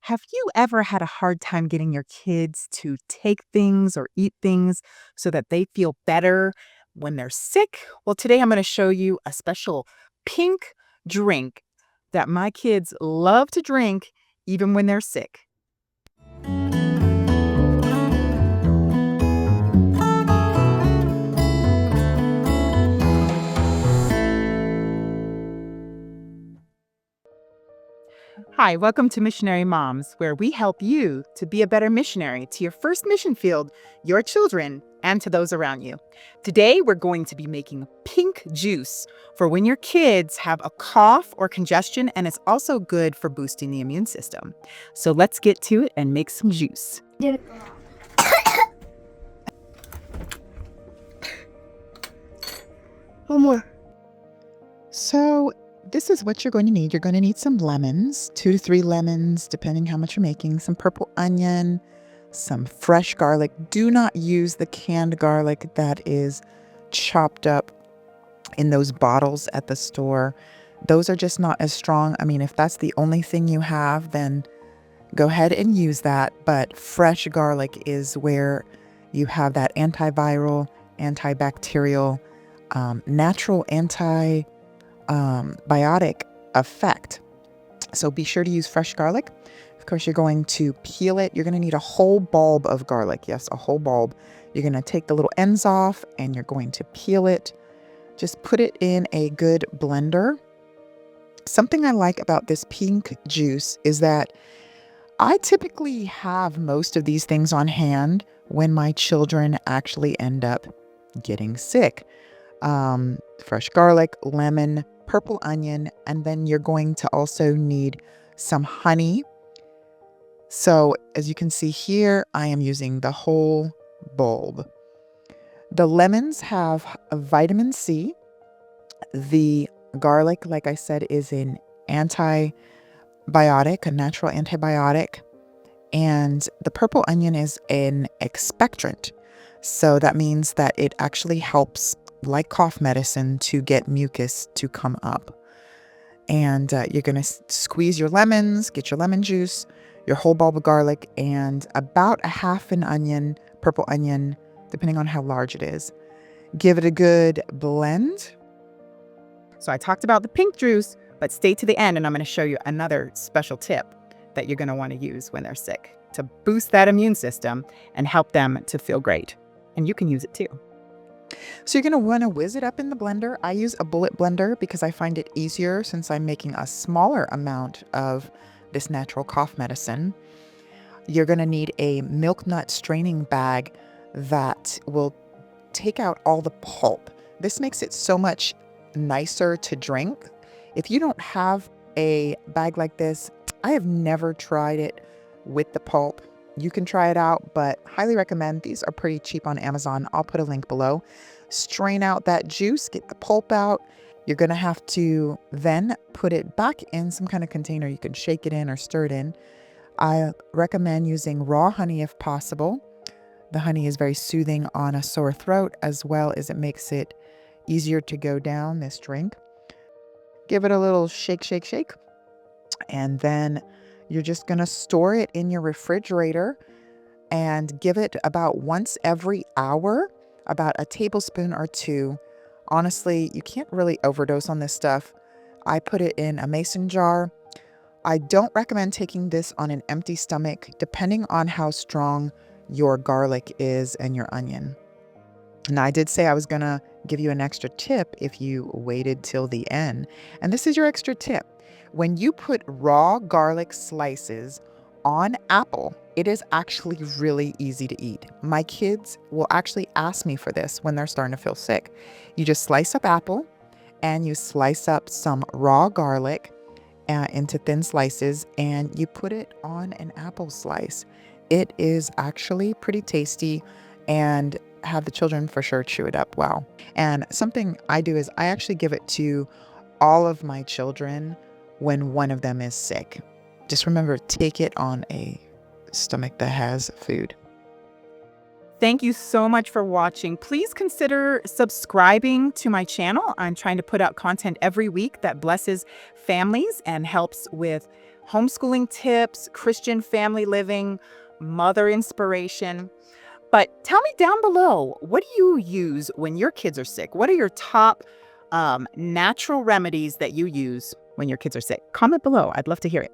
Have you ever had a hard time getting your kids to take things or eat things so that they feel better when they're sick? Well, today I'm going to show you a special pink drink that my kids love to drink even when they're sick. Hi, welcome to Missionary Moms, where we help you to be a better missionary to your first mission field, your children, and to those around you. Today, we're going to be making pink juice for when your kids have a cough or congestion, and it's also good for boosting the immune system. So let's get to it and make some juice. One more. So this is what you're going to need. You're going to need some lemons, 2 to 3 lemons, depending how much you're making, some purple onion, some fresh garlic. Do not use the canned garlic that is chopped up in those bottles at the store. Those are just not as strong. I mean, if that's the only thing you have, then go ahead and use that. But fresh garlic is where you have that antiviral, antibacterial, natural biotic effect. So be sure to use fresh garlic. Of course, you're going to peel it. You're going to need a whole bulb of garlic. Yes, a whole bulb. You're going to take the little ends off and you're going to peel it. Just put it in a good blender. Something I like about this pink juice is that I typically have most of these things on hand when my children actually end up getting sick. Fresh garlic, lemon, purple onion, and then you're going to also need some honey. So as you can see here, I am using the whole bulb. The lemons have a vitamin C. The garlic, like I said, is an antibiotic, a natural antibiotic. And the purple onion is an expectorant. So that means that it actually helps, like cough medicine, to get mucus to come up. And you're going to squeeze your lemons, get your lemon juice, your whole bulb of garlic, and about a half an onion, purple onion, depending on how large it is. Give it a good blend. So I talked about the pink juice, but stay to the end and I'm going to show you another special tip that you're going to want to use when they're sick to boost that immune system and help them to feel great. And you can use it too. So you're going to want to whiz it up in the blender. I use a bullet blender because I find it easier since I'm making a smaller amount of this natural cough medicine. You're going to need a milk nut straining bag that will take out all the pulp. This makes it so much nicer to drink. If you don't have a bag like this, I have never tried it with the pulp. You can try it out, but highly recommend. These are pretty cheap on Amazon. I'll put a link below. Strain out that juice, get the pulp out. You're going to have to then put it back in some kind of container you can shake it in or stir it in. I recommend using raw honey if possible. The honey is very soothing on a sore throat, as well as it makes it easier to go down this drink. Give it a little shake, shake, shake. And then you're just going to store it in your refrigerator and give it about once every hour, about a tablespoon or 2. Honestly, you can't really overdose on this stuff. I put it in a mason jar. I don't recommend taking this on an empty stomach, depending on how strong your garlic is and your onion. Now, I did say I was going to give you an extra tip if you waited till the end. And this is your extra tip. When you put raw garlic slices on apple, it is actually really easy to eat. My kids will actually ask me for this when they're starting to feel sick. You just slice up apple and you slice up some raw garlic into thin slices and you put it on an apple slice. It is actually pretty tasty and have the children for sure chew it up well. And something I do is I actually give it to all of my children when one of them is sick. Just remember, take it on a stomach that has food. Thank you so much for watching. Please consider subscribing to my channel. I'm trying to put out content every week that blesses families and helps with homeschooling tips, Christian family living, mother inspiration. But tell me down below, what do you use when your kids are sick? What are your top natural remedies that you use when your kids are sick? Comment below. I'd love to hear it.